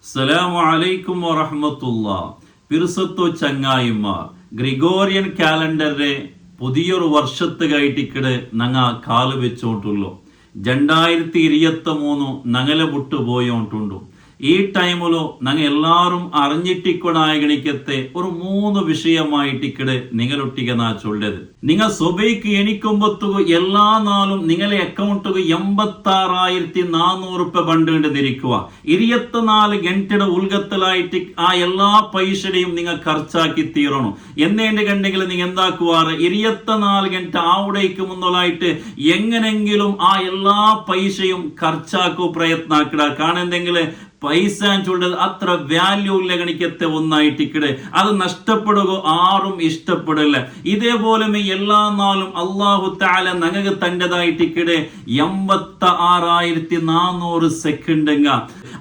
അസ്സലാമു അലൈക്കും വറഹ്മത്തുള്ളാഹി. പിർസത്തു ചങ്ങായിമാർ, ഗ്രിഗോറിയൻ കാലണ്ടറിലെ പുതിയൊരു വർഷത്തുകായിട്ടിക്കട് നങ്ങ കാല് വെച്ചോണ്ടുള്ളൂ. 2023 നങ്ങലെ വിട്ടു പോയോണ്ടുണ്ടു. ഈ ടൈമിലു നങ്ങ എല്ലാരും അറിഞ്ഞിട്ടിക്കൊണ്ടായകണിക്കത്തെ ഒരു 3 വിഷയമായിട്ടിക്കട് നിങ്ങളൊട്ടിಗೆ നാ ചൊല്ലത്. നിങ്ങൾ സുബൈക്ക് എണിക്കുമ്പത്തുക എല്ലാ നാളും നിങ്ങളെ അക്കൗണ്ടുക 86,400 രൂപ ബണ്ടിരിക്കുക. 24 ഗಂಟೆയുടെ ഉൾഗത്തിലായിട്ട് ആ എല്ലാ പൈസയും നിങ്ങൾ ഖർച്ചാക്കി തീരണം. എന്നേന്റെ കണ്ടെങ്കിൽ നിങ്ങൾ എന്താക്കുവാറ് 24 ഗಂಟೆ ആവുടേക്ക് മുന്നോളായിട്ട് എങ്ങനെങ്കിലും ആ എല്ലാ പൈസയും ഖർച്ചാക്കു പ്രയത്നാക്കിട. കാണെന്തെങ്കിലും പൈസ ചൊല്ലത് അത്ര വാല്യൂ ഇല്ല ഗണിക്കത്തെ ഒന്നായിട്ടിക്കട്. അത് നഷ്ടപ്പെടുക ആരും ഇഷ്ടപ്പെടില്ല. ഇതേപോലെ എല്ലാ നാളും അള്ളാഹു തആല നങ്ങക്ക് തൻ്റെതായിട്ടിക്കട് 86,400 സെക്കൻഡുങ്ങ.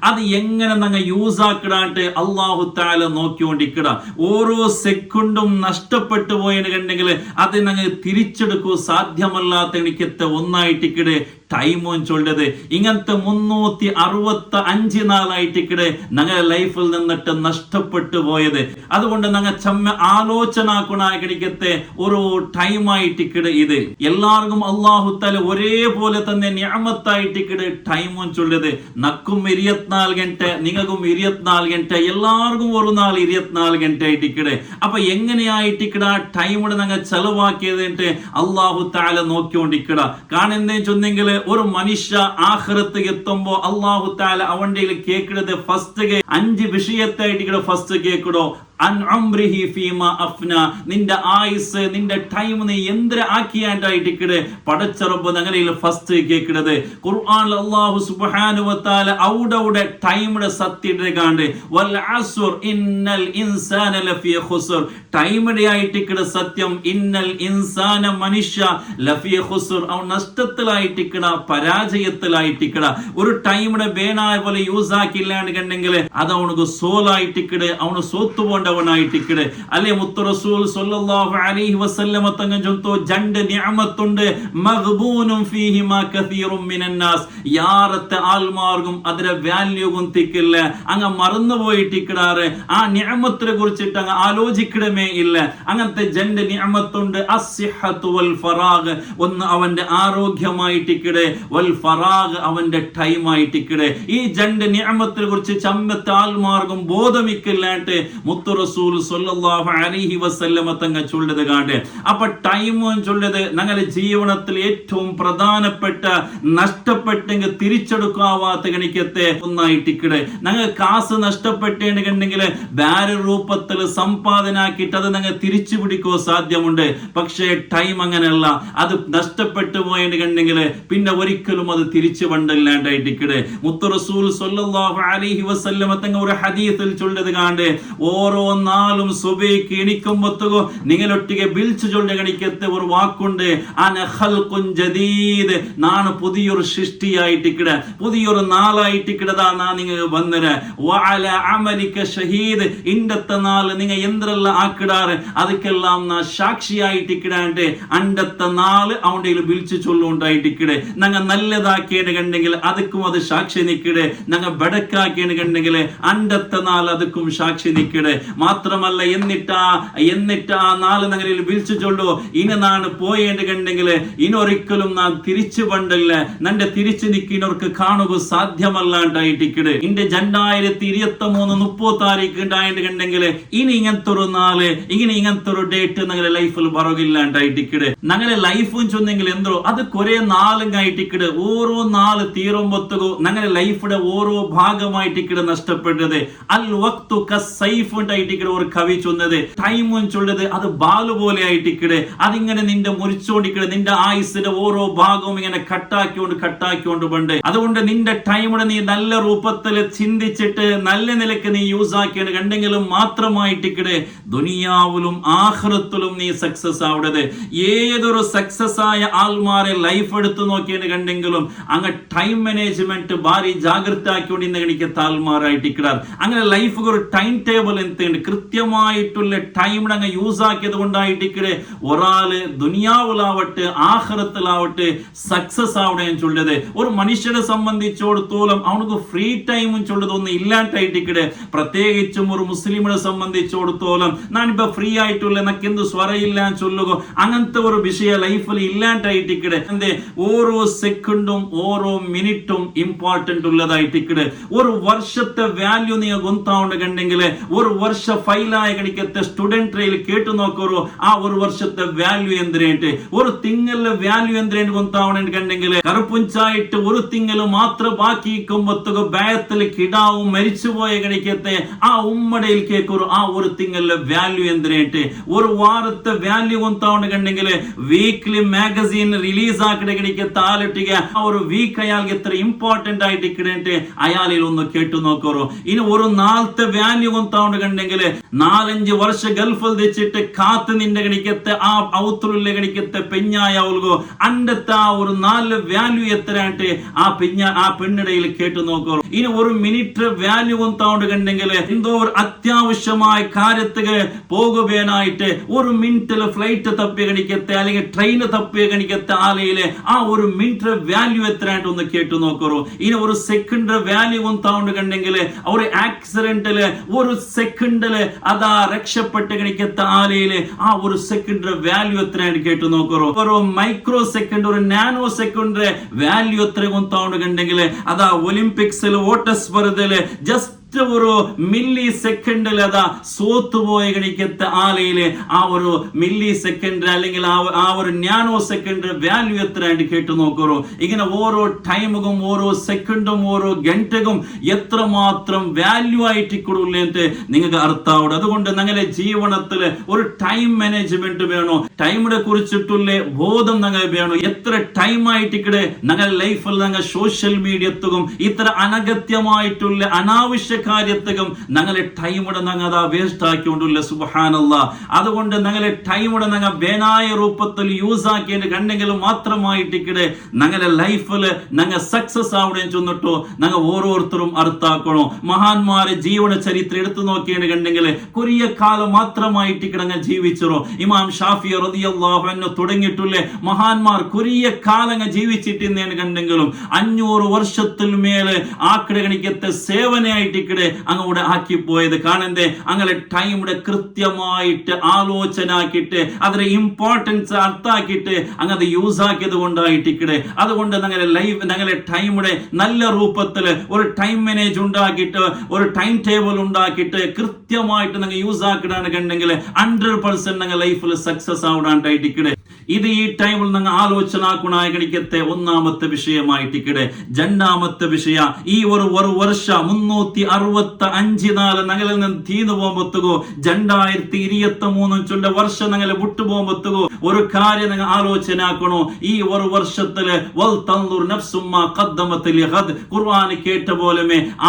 അത് എങ്ങനെ നങ്ങ യൂസ് ആക്കിടാട്ട് അള്ളാഹു തആല നോക്കിക്കൊണ്ടിരിക്കട. ഓരോ സെക്കൻഡും നഷ്ടപ്പെട്ടു പോയെങ്കിൽ അത് നങ്ങ തിരിച്ചെടുക്കൂ സാധ്യമല്ലാത്ത എനിക്കത്തെ ഒന്നായിട്ടിക്കട് ടൈമും ചൊല്ലത്. ഇങ്ങനത്തെ 365 നാളായിട്ടിക്കട് ഞങ്ങളുടെ ലൈഫിൽ നിന്നിട്ട് നഷ്ടപ്പെട്ടു പോയത്. അതുകൊണ്ട് ഞങ്ങൾ ചമ്മ ആലോചനാക്കണായിക്കത്തെ ഒരു ടൈമായിട്ടിക്കട് ഇത്. എല്ലാവർക്കും അള്ളാഹു തആല ഒരേപോലെ തന്നെ നിഅമത്തായിട്ടിക്കട് ടൈമും ചൊല്ലത്. നക്കും 24 ഗಂಟೆ, നിങ്ങൾക്കും 24 ഗಂಟೆ, എല്ലാവർക്കും ഒരു നാൾ 24 ഗಂಟೆ ആയിട്ടിക്കട്. അപ്പൊ എങ്ങനെയായിട്ടിക്കട ആ ടൈമിടെ ഞങ്ങൾ ചെലവാക്കിയതിട്ട് അള്ളാഹു തആല നോക്കിക്കൊണ്ടിരിക്കട. കാണെന്തേ ചൊന്നെങ്കിൽ ഒരു മനുഷ്യ ആഖിറത്തിലേക്ക് എത്തുമ്പോ അള്ളാഹു തആല അവന്റെ കേൾക്കുന്നത് ഫസ്റ്റ് 5 വിഷയത്തായിട്ട് ഫസ്റ്റ് കേൾക്കടോ. നിന്റെ ആയുസ്, നിന്റെ ടൈം നീ എന്തിന ആക്കിയാണ്ടായിട്ടിക്കട് പടച്ചറബ് ഞങ്ങളിൽ ഫസ്റ്റ് കേൾക്കുന്നത്. ഖുർആനിൽ അല്ലാഹു സുബ്ഹാനഹു വ തആല ഔടെ ടൈമിന്റെ സത്യത്തെ കാണ്ട് വൽ അസ്ർ ഇന്നൽ ഇൻസാന ലഫീ ഖുസ്ർ. ടൈമിന്റെ ആയിട്ടിക്കട് സത്യം. ഇന്നൽ ഇൻസാന മനുഷ്യ ലഫീ ഖുസ്ർ, അവൻ നഷ്ടത്തിലായിട്ടിക്കട, പരാജയത്തിലായിട്ടിക്കട. ഒരു ടൈമിന്റെ ബേനായ പോലെ യൂസ് ആക്കിയില്ലാണ്ട് കണ്ടെങ്കിൽ അത് അവനക്ക് സോലായിട്ടിക്കട്, അവന് സോത്തു പോണ്ട ായിട്ടിക്കട്. അല്ലെ മുത്തു റസൂൽ സ്വല്ലല്ലാഹു അലൈഹി വസല്ലമ തങ്ങൾ ചൊല്ലുന്നു, 2 നിഅമത്തുണ്ട് മഗ്ബൂനും ഫീഹിമാ കസീറും മിനൻ നാസ്. യാറത്തെ ആൽമാർഗും അതിന്റെ വാല്യൂവും തിക്കില്ല. അങ്ങ് മറന്നു പോയിട്ടിക്കടാറ്. ആ നിഅമത്തിനെ കുറിച്ചിട്ട് അങ്ങ് ആലോചിക്കണമേ ഇല്ല. അങ്ങനത്തെ 2 നിഅമത്തുണ്ട്. അസ്സിഹത്തു വൽ ഫറാഗ്. ഒന്ന് അവന്റെ ആരോഗ്യമായിട്ടിക്കട്, വൽ ഫറാഗ് അവന്റെ ടൈം ആയിട്ടിക്കട്. ഈ 2 നിഅമത്തിനെ കുറിച്ച് ചമ്മത്തെ ആൽമാർഗും ബോധമിക്കില്ലാണ്ട് മുത്തു റസൂൽ സ്വല്ലല്ലാഹു അലൈഹി വസല്ലമ തങ്ങൾ ചൊല്ലത് കാണ്ട്. അപ്പൊ ടൈമും ചൊല്ലത് ഞങ്ങളുടെ ജീവിതത്തിൽ ഏറ്റവും പ്രധാനപ്പെട്ട, നഷ്ടപ്പെട്ടെങ്കിൽ തിരിച്ചെടുക്കാവാത്ത ഗണിക്കത്തെ ഒന്നായിട്ടിക്കട്. ഞങ്ങൾ കാസ് നഷ്ടപ്പെട്ടെങ്കിൽ വേറെ രൂപത്തിൽ സമ്പാദനാക്കിയിട്ട് അത് ഞങ്ങൾ തിരിച്ചു പിടിക്കോ സാധ്യമുണ്ട്. പക്ഷേ ടൈം അങ്ങനെയല്ല. അത് നഷ്ടപ്പെട്ടു പോയെങ്കിൽ പിന്നെ ഒരിക്കലും അത് തിരിച്ചു പണ്ടില്ലാണ്ടായിട്ടിക്കട്. മുത്തു റസൂൽ സ്വല്ലല്ലാഹു അലൈഹി വസല്ലമ തങ്ങൾ ഒരു ഹദീസിൽ ചൊല്ലത് കാണ്ട്, ഓരോ നാളും സുബൈക്ക് എണിക്കുമ്പത്തുകോ നിങ്ങളൊട്ടിಗೆ വിളിച്ചു ചൊല്ല കണിക്കത്തെ ഒരു വാക്കുണ്ട്. അന ഖൽഖുൻ ജദീദ്. നാണ് പുതിയൊരു സൃഷ്ടിയായിട്ടിക്കട, പുതിയൊരു നാളായിട്ടിക്കടതാ നാ നിങ്ങൾ വന്നര. വഅല അമലിക ഷഹീദ്. ഇണ്ടത്തെ നാൾ നിങ്ങൾ എന്തെല്ലാം ആക്കിടാറ് ಅದಕ್ಕೆല്ലാം നാ സാക്ഷിയായിട്ടിക്കടാണ്ട് അണ്ടത്തെ നാൾ അവന്റെ വിളിച്ചു ചൊല്ലുണ്ടായിട്ടിക്കടെ. ഞങ്ങൾ നല്ലതാക്കിയത് കണ്ടെങ്കിൽ അതുക്കും അത് സാക്ഷി നിൽക്കടെ. ഞങ്ങൾ ബടക്കാക്കിയത് കണ്ടെങ്കിൽ അണ്ടത്തെ നാൾ അതുക്കും സാക്ഷി നിൽക്കടെ. മാത്രമല്ല എന്നിട്ട് ആ നാല് നഗരിൽ വിളിച്ചു ചൊല്ലു, ഇനി നാണ് പോയേണ്ട കണ്ടെങ്കിൽ ഇനൊരിക്കലും നാം തിരിച്ചു പണ്ടില്ല. നന്റെ തിരിച്ചു നിൽക്കുന്നവർക്ക് കാണുക സാധ്യമല്ലാണ്ടായിട്ടിക്കട്. ഇന്റെ 2023 30 താരീഖ് ഉണ്ടായിട്ട് കണ്ടെങ്കിൽ ഇനി ഇങ്ങനത്തെ ഒരു നാള്, ഇങ്ങനത്തെ ഒരു ഡേറ്റ് ഞങ്ങളുടെ ലൈഫിൽ പറകില്ലാണ്ടായിട്ടിക്കട്. ഞങ്ങളുടെ ലൈഫും ചൊന്നെങ്കിൽ എന്തോ അത് കുറെ നാളുങ്ങായിട്ടിക്കട്. ഓരോ നാള് തീരുമ്പത്തുകോ ഞങ്ങളുടെ ലൈഫിന്റെ ഓരോ ഭാഗമായിട്ടിക്കട് നഷ്ടപ്പെട്ടത്. അൽ വക്തു കസൈഫ് ഉണ്ടായിട്ടിക്കട് ഒരു കവി ചൊന്നത്. ടൈമും ചൊല്ലത് അത് ബാലു പോലെ ആയിട്ടിക്കട്. അതിങ്ങനെ നിന്റെ മുറിച്ചോണ്ടിക്കട്. നിന്റെ ആയുസിന്റെ ഓരോ ഭാഗവും ഇങ്ങനെ കട്ടാക്കിക്കൊണ്ട് പണ്ട്. അതുകൊണ്ട് നിന്റെ ടൈമിനെ നീ നല്ല രൂപത്തിൽ ചിന്തിച്ചിട്ട് നല്ല നിലക്ക് നീ യൂസ് ആക്കിയത് കണ്ടെങ്കിലും മാത്രമായിട്ടിക്കട് ദുനിയാവിലും ആഖിറത്തിലും നീ സക്സസ് ആവുന്നത്. ഏതൊരു സക്സസ് ആയ ആൾമാരെ ലൈഫ് എടുത്തു നോക്കിയത് കണ്ടെങ്കിലും അങ്ങ് ടൈം മാനേജ്മെന്റ് ഭാരി ജാഗ്രത ആക്കിക്കൊണ്ട് ഇന്ന് കണിക്കത്ത ആൾമാരായിട്ടിക്കടാർ. അങ്ങനെ ലൈഫ് ഒരു ടൈം ടേബിൾ എന്ത് പറയുന്നുണ്ട് കൃത്യമായിട്ടുള്ള ടൈം അങ്ങ് യൂസ് ആക്കിയത് കൊണ്ടായിട്ടിക്കടെ ഒരാള് ദുനിയാവിലാവട്ടെ ആഖിറത്തിലാവട്ടെ സക്സസ് ആവണേന്ന് ചൊല്ലത്. ഒരു മനുഷ്യനെ സംബന്ധിച്ചിടത്തോളം അവനക്ക് ഫ്രീ ടൈമും ചൊല്ലതൊന്നും ഇല്ലാണ്ടായിട്ടിക്കടെ, പ്രത്യേകിച്ചും ഒരു മുസ്ലിമിനെ സംബന്ധിച്ചിടത്തോളം ഞാനിപ്പോ ഫ്രീ ആയിട്ടുള്ള എനിക്ക് എന്ത് സ്വരയില്ല ചൊല്ലുക അങ്ങനത്തെ ഒരു വിഷയ ലൈഫിൽ ഇല്ലാണ്ടായിട്ടിക്കടെ. ഓരോ സെക്കൻഡും ഓരോ മിനിറ്റും ഇമ്പോർട്ടന്റ് ഉള്ളതായിട്ടിക്കടെ. ഒരു വർഷത്തെ വാല്യൂ നിങ്ങൾ ഗൊന്താവുണ്ടെങ്കിൽ ഒരു ವರ್ಷ ಫೈಲ್ ಆಗಿ ಕಣಿಕತ್ತೆ ಸ್ಟೂಡೆಂಟ್ ರೈಲ್ ಕೇಟು ನೋಕೋರು ಆ ഒരു വർഷത്തെ വാല്യൂ എന്തിനേട്ട് ഒരു തിങ്ങലിലെ വാല്യൂ എന്തിനേട്ട് ഗൊന്താവണെങ്കില് കറുപ്പുഞ്ചായിട്ട് ഒരു തിങ്ങല് മാത്രം ബാക്കിക്കുമ്പത്തുക ബായത്തില് കിടാവും മരിച്ചുപോയ കണിക്കത്തെ ആ ഉമ്മടയിൽ കേക്കൊരു ആ ഒരു തിങ്ങലിലെ വാല്യൂ എന്തിനേട്ട് ഒരു വാരത്തെ വാല്യൂ ഗൊന്താവണെങ്കില് വീക്ക്ലി ಮ್ಯಾಗಝೀನ್ റിലീസ് ആക്കടെ കണിക്കത്തെ ആലിട്ടിಗೆ ആ ഒരു വീക്ക് അയാൾക്ക് എത്ര ഇമ്പോർട്ടന്റ് ആയിട്ട് ഇക്കടേട്ട് അയാളിൽ ഒന്ന് കേട്ടു നോക്കോറു. ഇനി ഒരു നാളത്തെ വാല്യൂ ഗൊന്താവണെങ്കില് 4-5 ವರ್ಷ ಗಲ್ಫಲ್ ತೆಚ್ಚಿಟ್ಟು ಕಾತು ನಿಂದ ಗಣಿಕತ್ತೆ ಆ ಅವತುಲ್ಲ ಗಣಿಕತ್ತೆ പെഞ്ഞായ ಅವಲ್ಗೋ ಅಂಡತ್ತ ഒരു 4 വാല്യൂ എത്ര ആയിട്ട് ആ പെണ്ണിടയിൽ കേട്ടു നോക്കൂ. ഇനി ഒരു മിനിറ്റ് വാല്യൂ കൊണ്ടാവുണ്ടെങ്കിൽ എന്തോ ഒരു അത്യാവശ്യമായ കാര്യത്തിന് പോകുവാനായിട്ട് ഒരു മിനിറ്റില് ഫ്ലൈറ്റ് തപ്പി ഗണിക്കത്തെ അല്ലെങ്കിൽ ട്രെയിൻ തപ്പി ഗണിക്കത്തെ ആലയില് ആ ഒരു മിനിറ്റ് വാല്യൂ എത്ര ആയിട്ട് ഒന്ന് കേട്ടു നോക്കൂ. ഇനി ഒരു സെക്കൻഡ് വാല്യൂ കൊണ്ടാവുണ്ടെങ്കിൽ ഒരു ആക്സിഡന്റില് ഒരു സെക്കൻഡില് അതാ രക്ഷപ്പെട്ട് ഗണിക്കത്തെ ആലയില് ആ ഒരു സെക്കൻഡ് വാല്യൂ എത്രയാണ് കേട്ടു നോക്കൂ. ഒരു മൈക്രോ സെക്കൻഡ് ഒരു നാനോ സെക്കൻഡ് വാല്യൂ എത്ര കൊണ്ടാവുണ്ടെങ്കിൽ അതാ ഒളിമ്പിക്സിൽ ഓട്ട സ്പർദ്ധയില് ജസ്റ്റ് ഒരു മില്ലി സെക്കൻഡിൽ അതാ സോത്തുപോയ ഗണിക്കത്തെ ആലയില് ആ ഒരു മില്ലി സെക്കൻഡ് അല്ലെങ്കിൽ ആ ഒരു നാനോ സെക്കൻഡ് വാല്യൂ എത്രയായിട്ട് കേട്ടു നോക്കൂ. ഇങ്ങനെ ഓരോ ടൈമും ഓരോ സെക്കൻഡും ഓരോ ഗಂಟೆಗೂ എത്രമാത്രം വാല്യൂ ആയിട്ട് കൊടുക്കില്ലേ നിങ്ങൾക്ക് അർത്ഥാവും. അതുകൊണ്ട് ഞങ്ങളുടെ ജീവിതത്തില് ഒരു ടൈം മാനേജ്മെന്റ് വേണോ, ടൈമിനെ കുറിച്ചിട്ടുള്ള ബോധം ഞങ്ങൾ വേണോ. എത്ര ടൈം ആയിട്ടിക്കടെ ഞങ്ങളുടെ ലൈഫിൽ ഞങ്ങൾ സോഷ്യൽ മീഡിയത്തും ഇത്ര അനഗത്യമായിട്ടുള്ള അനാവശ്യ കാര്യത്തും ഞങ്ങളെ ടൈമിടെ ഞങ്ങൾ അതാ വേസ്റ്റ് ആക്കിക്കൊണ്ടുള്ള സുബ്ഹാനല്ലാഹ്. അതുകൊണ്ട് ഞങ്ങളെ ടൈമിടെ ഞങ്ങൾ വേനായ രൂപത്തിൽ യൂസ് ആക്കിയത് കണ്ടെങ്കിലും മാത്രമായിട്ടിക്കടെ ഞങ്ങളുടെ ലൈഫിൽ ഞങ്ങൾ സക്സസ് ആവണേ ചെന്നിട്ടോ ഞങ്ങൾ ഓരോരുത്തരും അർത്ഥാക്കണോ. മഹാന്മാരെ ജീവന ചരിത്രം എടുത്തു നോക്കിയത് കണ്ടെങ്കിൽ കുറിയ കാലം മാത്രമായിട്ടിക്കടെ ഞങ്ങൾ ജീവിച്ചോ. ഇമാം ഷാഫി റളിയല്ലാഹു അൻഹു തുടങ്ങിയിട്ടുള്ള മഹാന്മാർ കുറിയ കാലങ്ങൾ ജീവിച്ചിട്ടിരുന്നേന് കണ്ടെങ്കിലും 500 വർഷത്തിൽ മേലെ ആക്കടെ ഗണിക്കത്തെ സേവനയായിട്ട് അങ്ങോട്ട് ആക്കി പോയത് കാണണ്ടേ. അങ്ങനെ ടൈമിടെ കൃത്യമായിട്ട് ആലോചന ആക്കിയിട്ട് അതിന്റെ ഇമ്പോർട്ടൻസ് അർത്ഥാക്കിയിട്ട് അങ്ങനെ യൂസ് ആക്കിയത് കൊണ്ടായിട്ടിക്കടെ. അതുകൊണ്ട് ഞങ്ങളുടെ ടൈമിടെ നല്ല രൂപത്തില് ഒരു ടൈം മാനേജ് ഉണ്ടാക്കിയിട്ട് ഒരു ടൈം ടേബിൾ ഉണ്ടാക്കിയിട്ട് കൃത്യമായിട്ട് ഞങ്ങൾ യൂസ് ആക്കിടാണ് കണ്ടെങ്കിൽ 100% ഞങ്ങൾ ലൈഫിൽ സക്സസ് ആവിടാണ്ടായിട്ടിക്കടെ. ഇത് ഈ ടൈമിൽ ഞങ്ങൾ ആലോചന ഗണിക്കത്തെ ഒന്നാമത്തെ വിഷയമായിട്ടിക്കടെ. രണ്ടാമത്തെ വിഷയ ഈ ഒരു വർഷ 365 നാല് ഞങ്ങളിൽ നിന്ന് തീർന്നു പോകുമ്പോഴത്തോ 2023 ചൊല്ല വർഷം ഞങ്ങളെ വിട്ടു പോകുമ്പോഴത്തോ ഒരു കാര്യം ഞങ്ങൾ ആലോചന ആക്കണോ. ഈ ഒരു വർഷത്തില് ഖുർആൻ കേട്ട പോലെ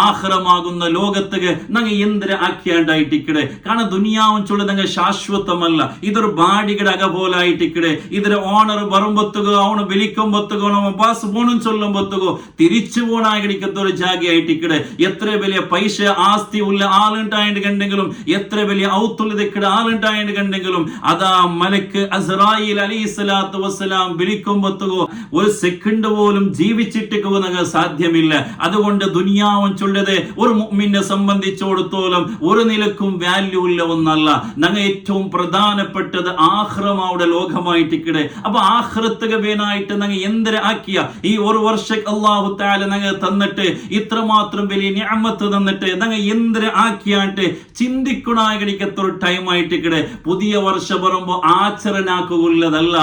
ആഖിറമാകുന്ന ലോകത്തേക്ക് ഞങ്ങൾ എന്തിനെ ആക്കിയാണ്ടായിട്ടിക്കടെ. കാരണം ദുനിയാവും ചൊല്ല ഞങ്ങൾ ശാശ്വതമല്ല, ഇതൊരു ബാഡിയുടെ അക പോലായിട്ടിക്കടെ. ഇതിന്റെ ഓണർ വരുമ്പോഴത്തോ അവന് വിളിക്കുമ്പോഴത്തോ നമ്മ പാസ് പോണും ചൊല്ലുമ്പോഴത്തോ തിരിച്ചു പോണായിരിക്കത്ത ഒരു ജാഗയായിട്ടിക്കടെ. എത്ര വലിയ പൈസ ആസ്തി ഉള്ള ആളുണ്ടായിട്ട് കണ്ടെങ്കിലും എത്ര വലിയ ഔത്തുള്ളതിക്കടെ ആളുണ്ടായിട്ട് കണ്ടെങ്കിലും അതാ മലക്ക് അസ്രായീൽ അലൈഹിസ്സലാത്തു വസ്സലാം വിളിക്കുമ്പോഴത്തോ ഒരു സെക്കൻഡ് പോലും ജീവിച്ചിട്ട് ഞങ്ങൾ സാധ്യമില്ല. അതുകൊണ്ട് ദുനിയാവും ചൊല്ലത് ഒരു മുഅ്മിനെ സംബന്ധിച്ചിടത്തോളം ഒരു നിലക്കും വാല്യൂ ഇല്ല ഒന്നല്ല. ഞങ്ങൾ ഏറ്റവും പ്രധാനപ്പെട്ടത് ആഖിറമാവുടെ ലോകമായിട്ടിക്കടെ. അപ്പൊ ആഖിറത്തുക വേനായിട്ട് ഞങ്ങൾ എന്തിനെ ആക്കിയ ഈ ഒരു വർഷം അല്ലാഹു തആല ഞങ്ങൾ തന്നിട്ട് ഇത്രമാത്രം വലിയ നിഅമത്ത് തന്നിട്ട് ഞങ്ങൾ എന്തിനെ ആക്കിയാട്ട് ചിന്തിക്കണായിരിക്കത്തൊരു ടൈം ആയിട്ടിക്കടെ. പുതിയ വർഷം വരുമ്പോ ആചരണാക്കുള്ളതല്ല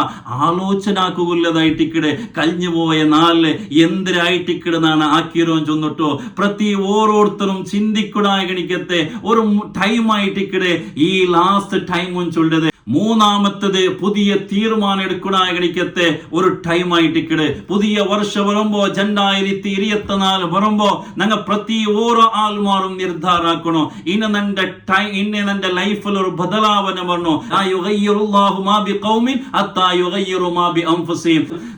ആലോചനാക്കുള്ളതായിട്ടിക്കടെ. കഴിഞ്ഞു പോയ നാളില് എന്തിനായിട്ടിക്കടെന്നാണ് ആക്കിയരോ ചെന്നിട്ടോ പ്രതി ഓരോരുത്തരും ചിന്തിക്കണായിരിക്കത്തെ ഒരു ടൈം ആയിട്ടിക്കടെ. ഈ ലാസ്റ്റ് ടൈമും ചൊല്ലത് മൂന്നാമത്തത് പുതിയ തീരുമാനം എടുക്കണായിരിക്കത്തെ ഒരു ടൈം ആയിട്ടിക്കട്. പുതിയ വർഷ വരുമ്പോ 2024 വരുമ്പോ ഞങ്ങൾ പ്രതി ഓരോ ആൾമാരും ನಿರ್ಧಾರ ಹಾಕೋಣ. ಇನ್ನು ನನ್ನ ಲೈಫಲ್ಲಿ ഒരു ബദലാവന വരണോ.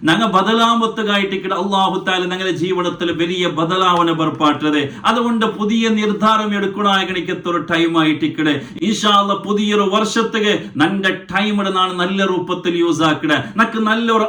ഞങ്ങൾ ബദലാമത്തുകായിട്ടിക്കട് അല്ലാഹു തആല ഞങ്ങളുടെ ജീവിതത്തിൽ വലിയ ബദലാവന ബർപ്പാട്ടത്. അതുകൊണ്ട് പുതിയ നിർദ്ധാരം എടുക്കണായിരിക്കത്തെ ഒരു ടൈം ആയിട്ടിക്കട്. ഇൻഷാ അല്ലാഹ് പുതിയൊരു വർഷത്തേക്ക് നന്റെ ടൈമിടെ നാണ് നല്ല രൂപത്തിൽ യൂസ് ആക്കിട. നക്ക് നല്ലൊരു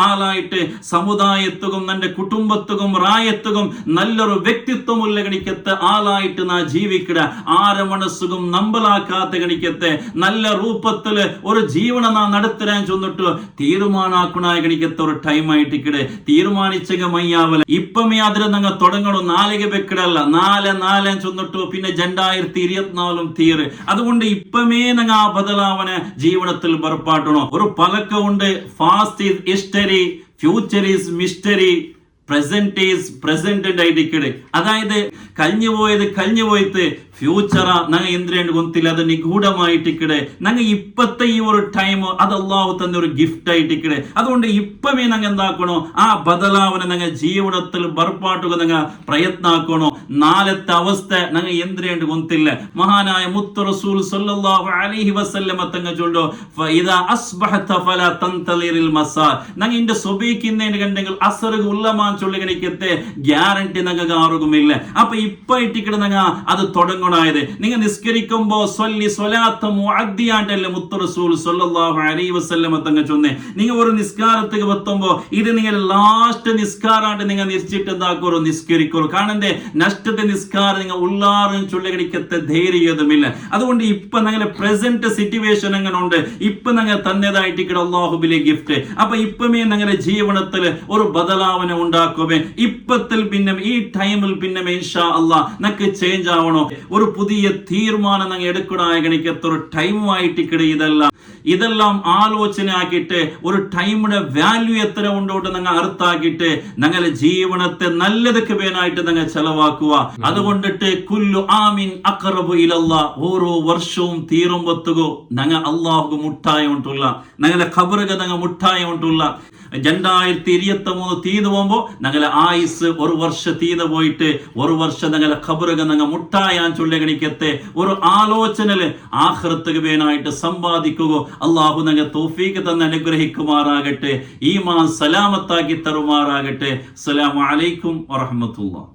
ആളായിട്ട് സമുദായത്തും നന്റെ കുടുംബത്തും റായത്തും നല്ലൊരു വ്യക്തിത്വമുള്ള ഗണിക്കത്തെ ആളായിട്ട് നാ ജീവിക്കട. ആരെ മനസ്സും നമ്പലാക്കാത്ത ഗണിക്കത്തെ നല്ല രൂപത്തില് ഒരു ജീവന നാ നടത്തരാൻ ചൊന്നിട്ട് തീരുമാനാക്കണായ ഗണിക്കത്തെ ഒരു ടൈം ആയിട്ടിക്കടെ. തീരുമാനിച്ചക മയ്യാവല ഇപ്പമേ അതിന് ഞങ്ങൾ തുടങ്ങണം. നാലക വെക്കടല്ല, നാല് ചൊന്നിട്ടു പിന്നെ 2024 തീര്. അതുകൊണ്ട് ഇപ്പമേ ഞങ്ങൾ ആ ബദലാവന ജീവിതത്തിൽ ബർപ്പാട്ടണോ. ഒരു പലക്കമുണ്ട്, past is history, future is mystery, present is present ആയിട്ടിക്കട്. അതായത് കഴിഞ്ഞു പോയിട്ട് ഫ്യൂച്ചറാ ഞങ്ങൾ എന്തിനു ഗൊന്തില്ല, അത് നിഗൂഢമായിട്ടിക്കടെ. ഞങ്ങൾ ഇപ്പത്തെ ഈ ഒരു ടൈം അത് അല്ലാഹു തന്ന ഒരു ഗിഫ്റ്റ് ആയിട്ടിക്കടെ. അതുകൊണ്ട് ഇപ്പമേ ഞങ്ങൾ എന്താക്കണോ ആ ബദലാവന ഞങ്ങൾ ജീവിതത്തിൽ ബർപ്പാട്ടുക ഞങ്ങൾ പ്രയത്ന ആക്കണോ. നാലത്തെ അവസ്ഥ ഞങ്ങൾ എന്തിനു ഗൊന്തില്ല. മഹാനായ മുത്ത് റസൂൽ സല്ലല്ലാഹു അലൈഹി വസല്ലമ തങ്ങൾ ചൊല്ലോ, ഫഇദാ അസ്ബഹത ഫലാ തൻതളിറിൽ മസാ. ഞങ്ങൾ ഇന്റെ സുബഹിക്കുന്നതിന് കണ്ടെങ്കിൽ അസറുക ഉള്ളമാൻ ചൊല്ലുകണിക്കത്തെ ഗ്യാരണ്ടി ഞങ്ങൾക്ക് ആറുകുമില്ല. അപ്പൊ ഇപ്പൊ ഇട്ടിക്കട ഞങ്ങൾ അത് തുടങ്ങണായത്. നിങ്ങൾ നിസ്കരിക്കുമ്പോ മുഅദ്ദിയാണ്ടല്ലേ മുത്ത് റസൂൽ സല്ലല്ലാഹു അലൈഹി വസല്ലമ തങ്ങൾ ചൊന്നേ. നിങ്ങൾ ഒരു നിസ്കാരത്തേക്ക് എത്തുമ്പോ ഇത് നിങ്ങൾ ലാസ്റ്റ് നിസ്കാരാണ്ട് നിങ്ങൾ നിശ്ചിട്ട് എന്താക്കോ നിസ്കരിക്കോ. കാണണ്ടേ നഷ്ടത്തെ നിസ്കാരം നിങ്ങൾ ഉള്ളാറും ചൊല്ലുകണിക്കത്തെ ധൈര്യതുമില്ല. അതുകൊണ്ട് ഇപ്പൊ ഞങ്ങളുടെ പ്രസന്റ് സിറ്റുവേഷൻ എങ്ങനെ ഉണ്ട്, ഇപ്പൊ ഞങ്ങൾ തന്നതായിട്ട് അല്ലാഹുവിലെ ഗിഫ്റ്റ്. അപ്പൊ ഇപ്പമേ ഞങ്ങളുടെ ജീവിതത്തിൽ ഒരു ബദലാവന ഉണ്ടാക്കുമേ. ഇപ്പത്തിൽ പിന്നെ ഈ ടൈമിൽ പിന്നെ ഇൻഷാ അല്ലാഹ് നക്ക് ചേഞ്ച് ആവണോ. ഒരു പുതിയ തീരുമാനം ഞങ്ങൾ എടുക്കണായിരിക്കത്തെ ഒരു ടൈമായിട്ടിക്കടെ. ഇതെല്ലാം ആലോചന ആക്കിയിട്ട് ഒരു ടൈമിന്റെ വാല്യൂ എത്ര ഉണ്ടോട്ട് ഞങ്ങൾ അർത്ഥാക്കിയിട്ട് ഞങ്ങളുടെ ജീവനത്തെ നല്ലതൊക്കെ വേനായിട്ട് ഞങ്ങൾ ചെലവാക്കുക. അതുകൊണ്ടിട്ട് കുല്ലു ആമിൻ അഖറബു ഇലല്ലാഹ്. ഓരോ വർഷവും തീരുമ്പത്തുകോ ഞങ്ങൾ അല്ലാഹുക്ക് മുട്ടായ ഉണ്ടുള്ള, ഞങ്ങളുടെ ഖബറുക ഞങ്ങൾ മുട്ടായ ഉണ്ടുള്ള. 2023 തീർന്നു പോകുമ്പോ ഞങ്ങളെ ആയുസ് ഒരു വർഷം തീർന്നു പോയിട്ട് ഒരു വർഷം ഞങ്ങളെ ഖബറുക ഞങ്ങൾ മുട്ടായാൻ ചൊല്ലിക്കത്തെ ഒരു ആലോചനല് ആഖിറത്തുക വേനായിട്ട് സമ്പാദിക്കുക. അല്ലാഹു ഞങ്ങൾ തൗഫീഖ് തന്ന് അനുഗ്രഹിക്കുമാറാകട്ടെ. ഈമാൻ സലാമത്താക്കി തരുമാറാകട്ടെ. അസ്സലാമു അലൈക്കും വറഹ്മത്തുള്ളാഹി.